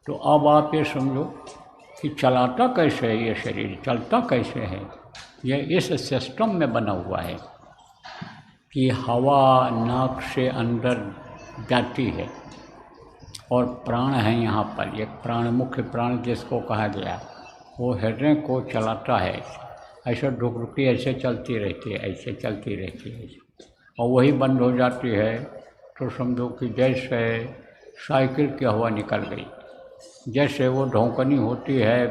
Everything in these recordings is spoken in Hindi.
तो अब आप ये समझो कि चलाता कैसे है ये शरीर, चलता कैसे है। ये इस सिस्टम में बना हुआ है कि हवा नाक से अंदर जाती है और प्राण है यहाँ पर। एक प्राण, मुख्य प्राण जिसको कहा गया, वो हृदय को चलाता है। ऐसे ढुकढुकी ऐसे चलती रहती है, ऐसे चलती रहती है, और वही बंद हो जाती है तो समझो कि जैसे साइकिल की हवा निकल गई, जैसे वो ढौकनी होती है।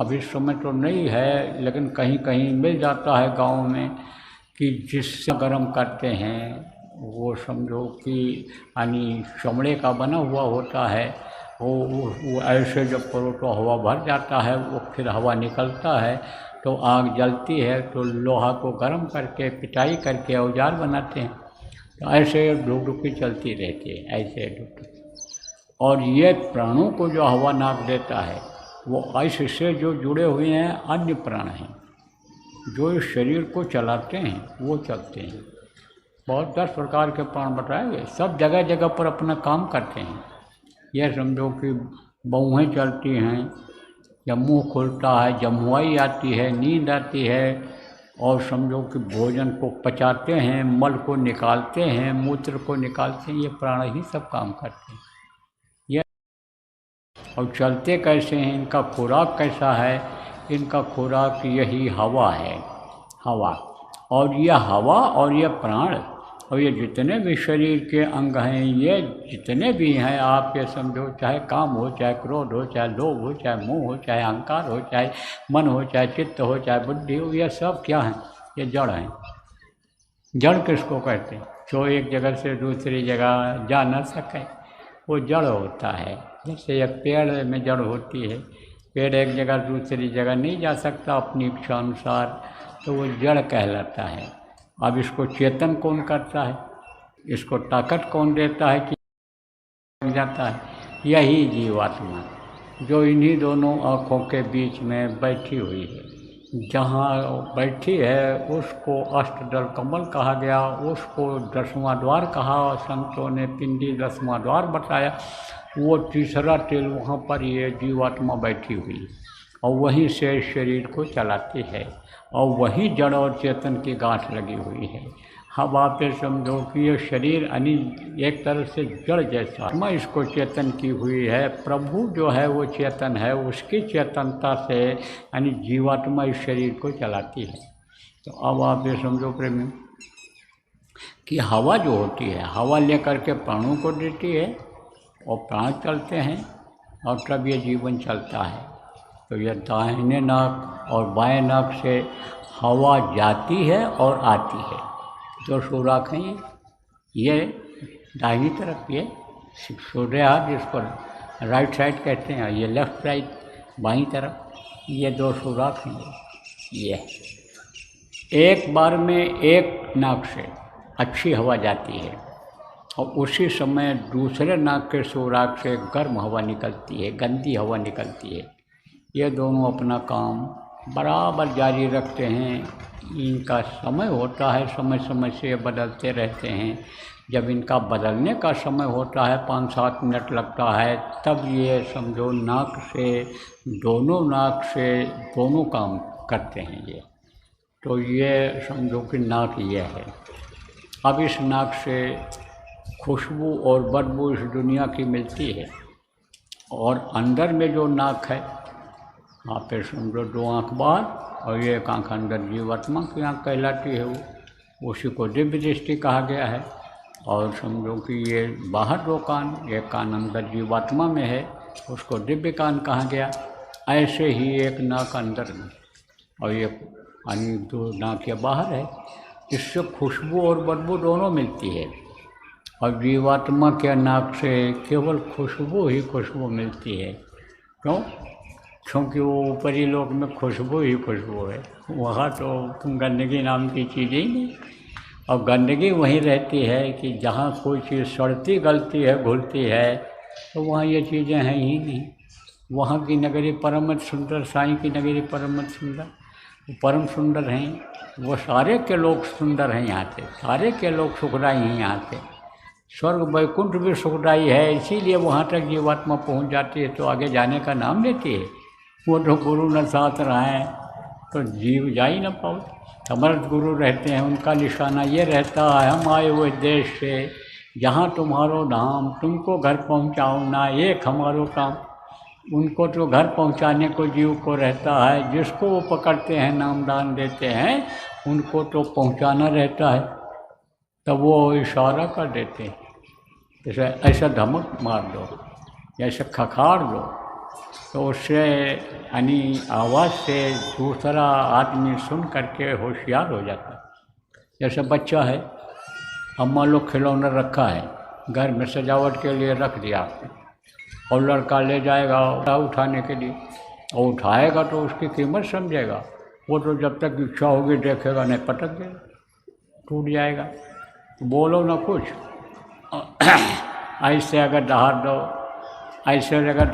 अब इस समय तो नहीं है, लेकिन कहीं कहीं मिल जाता है गाँव में, कि जिससे गर्म करते हैं वो समझो कि यानी चमड़े का बना हुआ होता है। वो ऐसे जब करो तो हवा भर जाता है, वो फिर हवा निकलता है तो आग जलती है, तो लोहा को गर्म करके पिटाई करके औजार बनाते हैं। तो ऐसे ढुकढुकी चलती रहती है, ऐसे ढुकढुकी। और ये प्राणों को जो हवा नाक देता है, वो इससे जो जुड़े हुए हैं अन्य प्राण हैं, जो इस शरीर को चलाते हैं, वो चलते हैं। बहुत 10 प्रकार के प्राण बताए गए, सब जगह जगह पर अपना काम करते हैं। यह समझो कि बहुएँ चलती हैं, जब मुँह खुलता है, जमुआई आती है, नींद आती है, और समझो कि भोजन को पचाते हैं, मल को निकालते हैं, मूत्र को निकालते हैं, ये प्राण ही सब काम करते हैं। यह और चलते कैसे हैं, इनका खुराक कैसा है, इनका खुराक यही हवा है, हवा। और यह हवा और यह प्राण और ये जितने भी शरीर के अंग हैं, ये जितने भी हैं, आप ये समझो, चाहे काम हो, चाहे क्रोध हो, चाहे लोभ हो, चाहे मोह हो, चाहे अहंकार हो, चाहे मन हो, चाहे चित्त हो, चाहे बुद्धि हो, ये सब क्या हैं, ये जड़ हैं। जड़ किसको कहते हैं? जो एक जगह से दूसरी जगह जा न सके, वो जड़ होता है। जैसे एक पेड़ में जड़ होती है, पेड़ एक जगह दूसरी जगह नहीं जा सकता अपनी इच्छा अनुसार, तो वो जड़ कहलाता है। अब इसको चेतन कौन करता है, इसको ताकत कौन देता है कि जाता है? यही जीवात्मा, जो इन्हीं दोनों आँखों के बीच में बैठी हुई है। जहाँ बैठी है उसको अष्टदल कमल कहा गया, उसको 10वां द्वार कहा, संतों ने पिंडी 10वां द्वार बताया। वो तीसरा तेल वहाँ पर ये जीवात्मा बैठी हुई है, और वहीं से शरीर को चलाती है, और वही जड़ और चेतन की गांठ लगी हुई है। अब आप ये समझो कि ये शरीर एक तरह से जड़ जैसा, आत्मा इसको चेतन की हुई है। प्रभु जो है वो चेतन है, उसकी चेतनता से यानी जीवात्मा इस शरीर को चलाती है। तो अब आप ये समझो प्रेमी कि हवा जो होती है, हवा लेकर के प्राणों को देती है, और प्राण चलते हैं, और तब ये जीवन चलता है। तो यह दाहिने नाक और बाएं नाक से हवा जाती है और आती है। जो सुराख हैं ये दाहिनी तरफ, ये सूर्य हाथ जिसको राइट साइड कहते हैं, ये लेफ्ट साइड बाईं तरफ, ये 2 सुराख हैं। ये एक बार में एक नाक से अच्छी हवा जाती है, और उसी समय दूसरे नाक के सुराख से गर्म हवा निकलती है, गंदी हवा निकलती है। ये दोनों अपना काम बराबर जारी रखते हैं। इनका समय होता है, समय समय से बदलते रहते हैं। जब इनका बदलने का समय होता है, 5-7 मिनट लगता है, तब ये समझो नाक से, दोनों नाक से दोनों काम करते हैं ये। तो ये समझो कि नाक ये है। अब इस नाक से खुशबू और बदबू इस दुनिया की मिलती है, और अंदर में जो नाक है, आप पे समझो 2 आँख बाहर और ये 1 आँख अंदर, जीवात्मा की आँख कहलाती है वो, उसी को दिव्य दृष्टि कहा गया है। और समझो कि ये बाहर 2 कान, 1 कान अंदर जीवात्मा में है, उसको दिव्य कान कहा गया। ऐसे ही 1 नाक अंदर में और ये 2 नाक ये बाहर है। इससे खुशबू और बदबू दोनों मिलती है, और जीवात्मा के नाक से केवल खुशबू ही खुशबू मिलती है। क्यों? क्योंकि वो ऊपरी लोक में खुशबू ही खुशबू है, वहाँ तो गंदगी नाम की चीज़ ही नहीं। और गंदगी वहीं रहती है कि जहाँ कोई चीज़ सड़ती गलती है, घुलती है, तो वहाँ ये चीज़ें हैं ही नहीं। वहाँ की नगरी परमत सुंदर, साईं की नगरी परमत सुंदर, परम सुंदर हैं। वो सारे के लोग सुंदर हैं यहाँ से, सारे के लोग सुखदाई हैं यहाँ से। स्वर्ग वैकुंठ भी सुखदायी है, इसीलिए वहाँ तक जीवात्मा पहुँच जाती है, तो आगे जाने का नाम लेती है। वो तो गुरु न साथ रहें तो जीव जा ही न पाओ। समर्थ गुरु रहते हैं, उनका निशाना ये रहता है, हम आए हुए देश से जहाँ तुम्हारो धाम, तुमको घर पहुँचाओ ना एक हमारो काम। उनको तो घर पहुँचाने को जीव को रहता है, जिसको वो पकड़ते हैं नामदान देते हैं उनको तो पहुँचाना रहता है। तब वो इशारा कर देते हैं, जैसे ऐसा धमक मार दो, जैसे खखाड़ दो, तो उससे यानी आवाज़ से दूसरा आदमी सुन करके होशियार हो जाता है। जैसे बच्चा है, अब मान लो खिलौना रखा है घर में सजावट के लिए रख दिया आपने, और लड़का ले जाएगा उठाने के लिए, और उठाएगा तो उसकी कीमत समझेगा। वो तो जब तक इच्छा होगी देखेगा नहीं, पटक देगा, टूट जाएगा। तो बोलो ना कुछ, ऐसे अगर दहाड़ दो, ऐसे अगर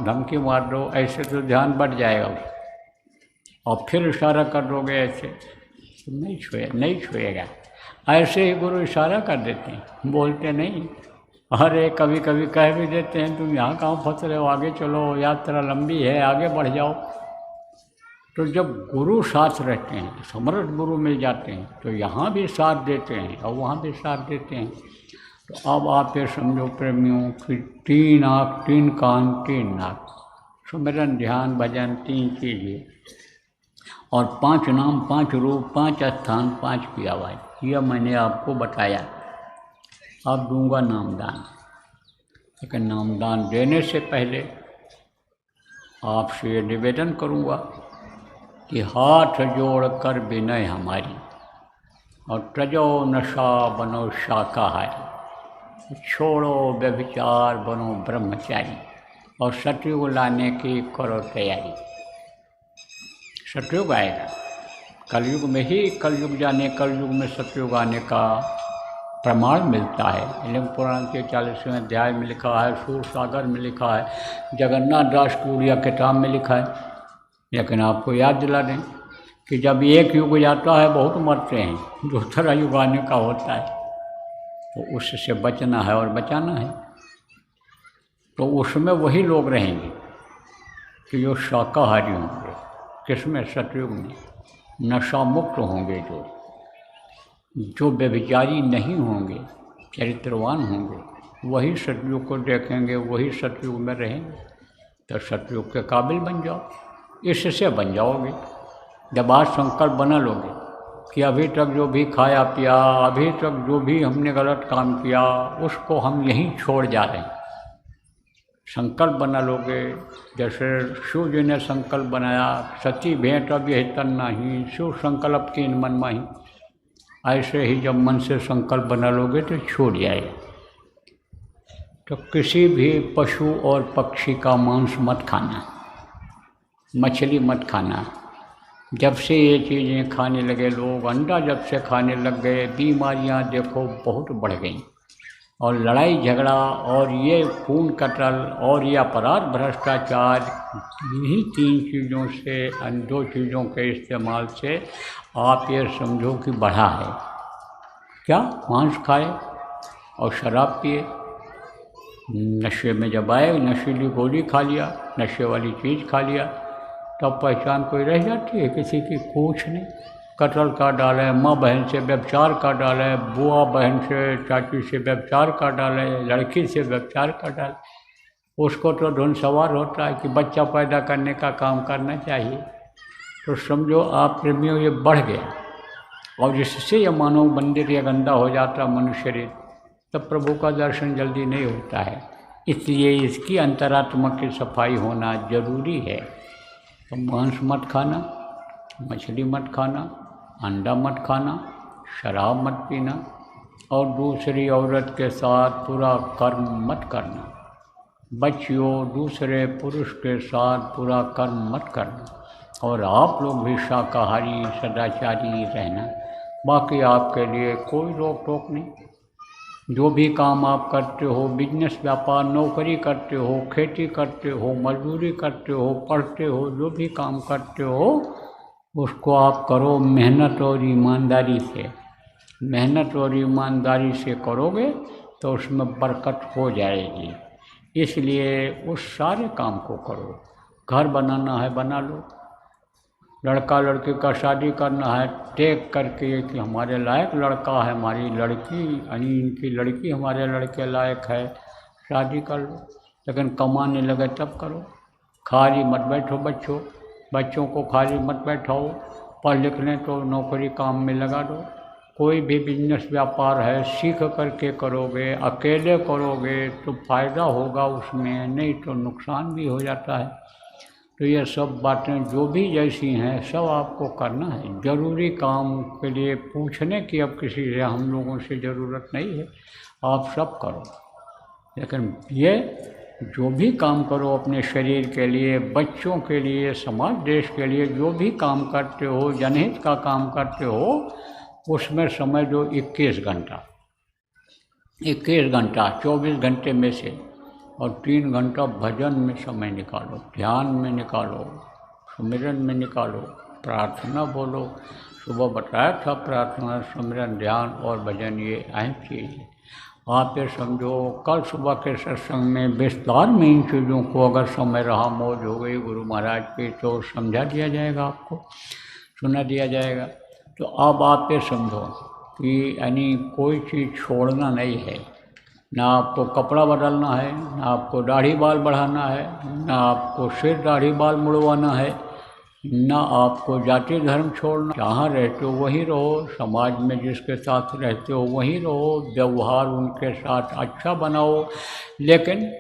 धमकी मार दो, ऐसे तो ध्यान बढ़ जाएगा उसका। और फिर इशारा कर दोगे ऐसे तो नहीं छुएगा। ऐसे ही गुरु इशारा कर देते हैं, बोलते नहीं। अरे कभी कभी कह भी देते हैं, तुम यहाँ कहाँ फंस रहे हो, आगे चलो, यात्रा लंबी है, आगे बढ़ जाओ। तो जब गुरु साथ रहते हैं, समर्थ गुरु मिल जाते हैं, तो यहाँ भी साथ देते हैं और वहाँ भी साथ देते हैं। तो अब आप ये समझो प्रेमियों कि 3 आँख 3 कान 3 नाक, सुमिरन ध्यान भजन 3 कीजिए, और 5 नाम 5 रूप 5 स्थान 5 की आवाज़, यह मैंने आपको बताया। अब दूंगा नामदान, लेकिन नामदान देने से पहले आपसे ये निवेदन करूँगा कि हाथ जोड़कर विनय हमारी, और तजो नशा बनो शाकाहारी, छोड़ो व्यभिचार बनो ब्रह्मचारी, और सतयुग लाने की करो तैयारी। सतयुग आएगा, कलयुग में ही, कलयुग जाने कलयुग में सतयुग आने का प्रमाण मिलता है। लिंग पुराण के 40वें अध्याय में लिखा है, सूर सागर में लिखा है, जगन्नाथ दास कूड़िया किताब में लिखा है। लेकिन आपको याद दिला दें कि जब एक युग जाता है बहुत मरते हैं, दूसरा युग आने का होता है, तो उससे बचना है और बचाना है। तो उसमें वही लोग रहेंगे कि जो शाकाहारी होंगे, किसमें, सतयुग में, नशा मुक्त होंगे, जो व्यभिचारी नहीं होंगे, चरित्रवान होंगे, वही सतयुग को देखेंगे, वही सतयुग में रहेंगे। तो सतयुग के काबिल बन जाओ, इससे बन जाओगे। जब आज संकल्प बना लोगे कि अभी तक जो भी खाया पिया, अभी तक जो भी हमने गलत काम किया, उसको हम यहीं छोड़ जा रहे हैं, संकल्प बना लोगे। जैसे शिव जी ने संकल्प बनाया, सती भेंट अब यही तन नहीं, शिव संकल्प कीन मन माही, ऐसे ही जब मन से संकल्प बना लोगे तो छूट जाएगा। तो किसी भी पशु और पक्षी का मांस मत खाना, मछली मत खाना। जब से ये चीज़ें खाने लगे लोग, अंडा जब से खाने लग गए, बीमारियां देखो बहुत बढ़ गई, और लड़ाई झगड़ा और ये खून कतल और ये अपराध भ्रष्टाचार, इन्हीं 3 चीज़ों से, 2 चीज़ों के इस्तेमाल से आप ये समझो कि बढ़ा है। क्या? मांस खाए और शराब पिए, नशे में जब आए, नशीली गोली खा लिया, नशे वाली चीज़ खा लिया, तब पहचान कोई रह जाती है किसी की? कुछ नहीं। कत्ल कर डाले, माँ बहन से व्यभिचार कर डाले, बुआ बहन से, चाची से व्यभिचार कर डाले, लड़की से व्यभिचार कर डाले, उसको तो धुन सवार होता है कि बच्चा पैदा करने का काम करना चाहिए। तो समझो आप प्रेमियों ये बढ़ गया, और जिससे ये मानव मंदिर या गंदा हो जाता मनुष्य शरीर, तब प्रभु का दर्शन जल्दी नहीं होता है। इसलिए इसकी अंतरात्मा की सफाई होना जरूरी है। तो मांस मत खाना, मछली मत खाना, अंडा मत खाना, शराब मत पीना, और दूसरी औरत के साथ पूरा कर्म मत करना। बच्चियों, दूसरे पुरुष के साथ पूरा कर्म मत करना, और आप लोग भी शाकाहारी सदाचारी रहना। बाकी आपके लिए कोई रोक टोक नहीं। जो भी काम आप करते हो, बिजनेस व्यापार नौकरी करते हो, खेती करते हो, मजदूरी करते हो, पढ़ते हो, जो भी काम करते हो उसको आप करो मेहनत और ईमानदारी से। मेहनत और ईमानदारी से करोगे तो उसमें बरकत हो जाएगी। इसलिए उस सारे काम को करो। घर बनाना है बना लो, लड़का लड़की का शादी करना है देख करके कि हमारे लायक लड़का है, हमारी लड़की यानी इनकी लड़की हमारे लड़के लायक है, शादी कर लो। लेकिन कमाने लगे तब करो। खाली मत बैठो बच्चों को खाली मत बैठाओ, पढ़ लिख लें तो नौकरी काम में लगा दो। कोई भी बिजनेस व्यापार है सीख करके करोगे, अकेले करोगे तो फ़ायदा होगा उसमें, नहीं तो नुकसान भी हो जाता है। तो ये सब बातें जो भी जैसी हैं सब आपको करना है। ज़रूरी काम के लिए पूछने की अब किसी से हम लोगों से ज़रूरत नहीं है, आप सब करो। लेकिन ये जो भी काम करो अपने शरीर के लिए, बच्चों के लिए, समाज देश के लिए, जो भी काम करते हो, जनहित का काम करते हो, उसमें समय दो 21 घंटा 24 घंटे में से, और 3 घंटा भजन में समय निकालो, ध्यान में निकालो, सुमिरन में निकालो, प्रार्थना बोलो। सुबह बताया था प्रार्थना, सुमिरन, ध्यान और भजन ये अहम चीज़ है। आप ये समझो कल सुबह के सत्संग में विस्तार में इन चीज़ों को अगर समय रहा, मौज हो गई गुरु महाराज की, तो समझा दिया जाएगा, आपको सुना दिया जाएगा। तो अब आप ये समझो कि यानी कोई चीज़ छोड़ना नहीं है। ना आपको कपड़ा बदलना है, ना आपको दाढ़ी बाल बढ़ाना है, ना आपको सिर दाढ़ी बाल मुड़वाना है, ना आपको जाति धर्म छोड़ना। जहाँ रहते हो वहीं रहो, समाज में जिसके साथ रहते हो वहीं रहो, व्यवहार उनके साथ अच्छा बनाओ, लेकिन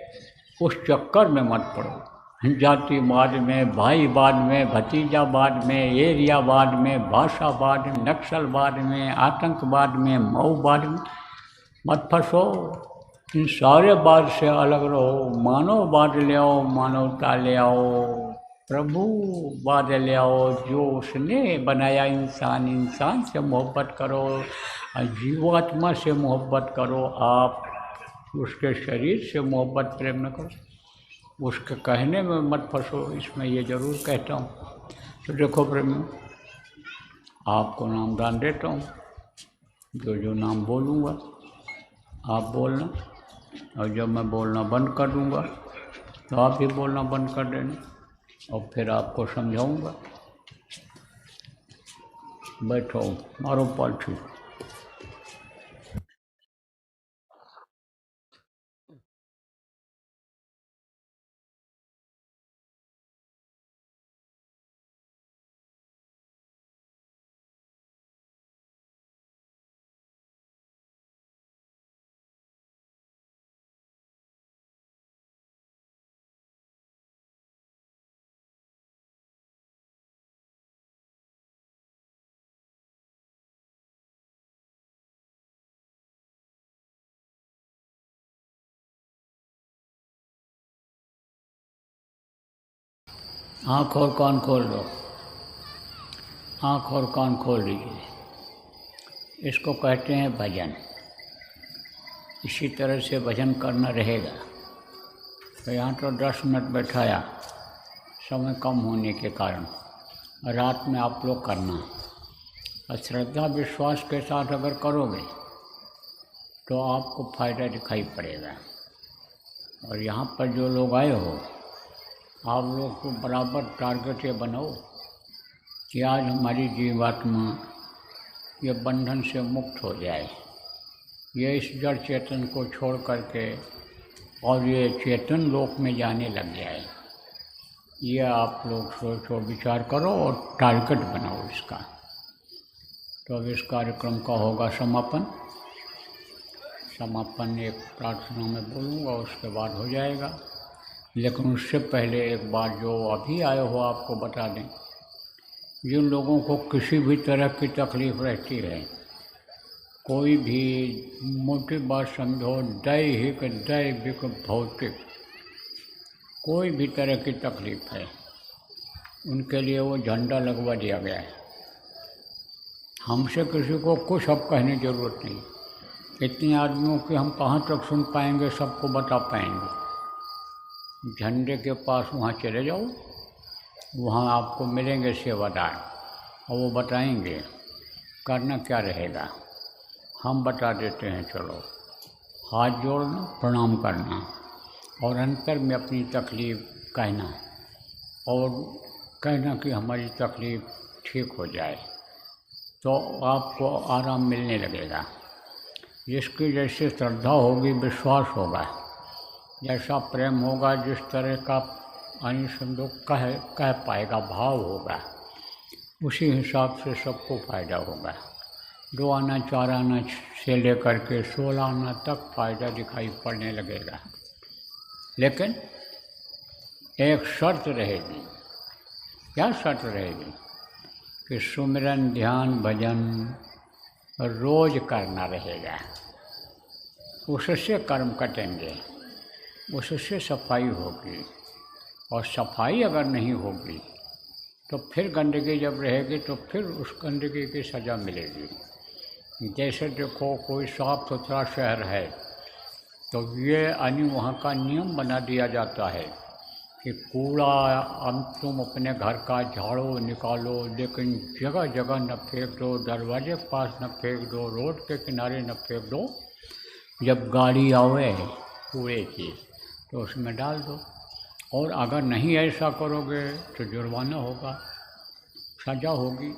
उस चक्कर में मत पड़ो। जातिवाद में, भाईवाद में, भतीजावाद में, एरियावाद में, भाषावाद में, नक्सलवाद में, आतंकवाद में, माओवाद में मत फंसो। इन सारे बात से अलग रहो, मानववाद ले आओ, मानवता ले आओ, प्रभुवाद ले आओ। जो उसने बनाया इंसान, इंसान से मोहब्बत करो, जीवात्मा से मोहब्बत करो। आप उसके शरीर से मोहब्बत प्रेम न करो, उसके कहने में मत फंसो। इसमें ये ज़रूर कहता हूँ। तो देखो प्रेम, आपको नामदान देता हूँ, जो नाम बोलूँगा आप बोलना, और जब मैं बोलना बंद कर दूँगा तो आप भी बोलना बंद कर देना, और फिर आपको समझाऊँगा। बैठो, मारो पालथी। आँख और कान खोल दो, आँख और कान खोल लीजिए। इसको कहते हैं भजन। इसी तरह से भजन करना रहेगा। तो यहाँ तो 10 मिनट बैठाया, समय कम होने के कारण। रात में आप लोग करना, और श्रद्धा विश्वास के साथ अगर करोगे तो आपको फ़ायदा दिखाई पड़ेगा। और यहाँ पर जो लोग आए हो, आप लोग को बराबर टारगेट ये बनाओ कि आज हमारी जीवात्मा ये बंधन से मुक्त हो जाए, ये इस जड़ चेतन को छोड़ करके और ये चेतन लोक में जाने लग जाए। ये आप लोग सोचो, विचार करो और टारगेट बनाओ इसका। तो अब इस कार्यक्रम का होगा समापन। समापन एक प्रार्थना में बोलूँगा, उसके बाद हो जाएगा। लेकिन उससे पहले एक बात जो अभी आए हो आपको बता दें, जिन लोगों को किसी भी तरह की तकलीफ़ रहती है, कोई भी मोटी बात समझो, दैहिक दैविक भौतिक कोई भी तरह की तकलीफ़ है, उनके लिए वो झंडा लगवा दिया गया है। हमसे किसी को कुछ अब कहने की ज़रूरत नहीं। इतने आदमियों की हम कहाँ तक सुन पाएंगे, सबको बता पाएंगे। झंडे के पास वहाँ चले जाओ, वहाँ आपको मिलेंगे सेवादार, और वो बताएंगे करना क्या रहेगा। हम बता देते हैं, चलो हाथ जोड़ना, प्रणाम करना और अंतर में अपनी तकलीफ़ कहना और कहना कि हमारी तकलीफ़ ठीक हो जाए, तो आपको आराम मिलने लगेगा। जिसकी जैसे श्रद्धा होगी, विश्वास होगा, जैसा प्रेम होगा, जिस तरह का अनिसंदोख कह पाएगा भाव होगा, उसी हिसाब से सबको फ़ायदा होगा। 2 आना 4 आना से लेकर के 16 आना तक फ़ायदा दिखाई पड़ने लगेगा। लेकिन एक शर्त रहेगी। क्या शर्त रहेगी? कि सुमिरन ध्यान भजन रोज करना रहेगा। उससे कर्म कटेंगे, उससे सफाई होगी। और सफाई अगर नहीं होगी तो फिर गंदगी जब रहेगी तो फिर उस गंदगी की सज़ा मिलेगी। जैसे देखो, कोई साफ सुथरा शहर है तो ये वहाँ का नियम बना दिया जाता है कि कूड़ा तुम अपने घर का झाड़ो निकालो, लेकिन जगह जगह न फेंक दो, दरवाजे के पास न फेंक दो, रोड के किनारे न फेंक दो। जब गाड़ी आवे कूड़े की तो उसमें डाल दो। और अगर नहीं ऐसा करोगे तो जुर्माना होगा, सज़ा होगी।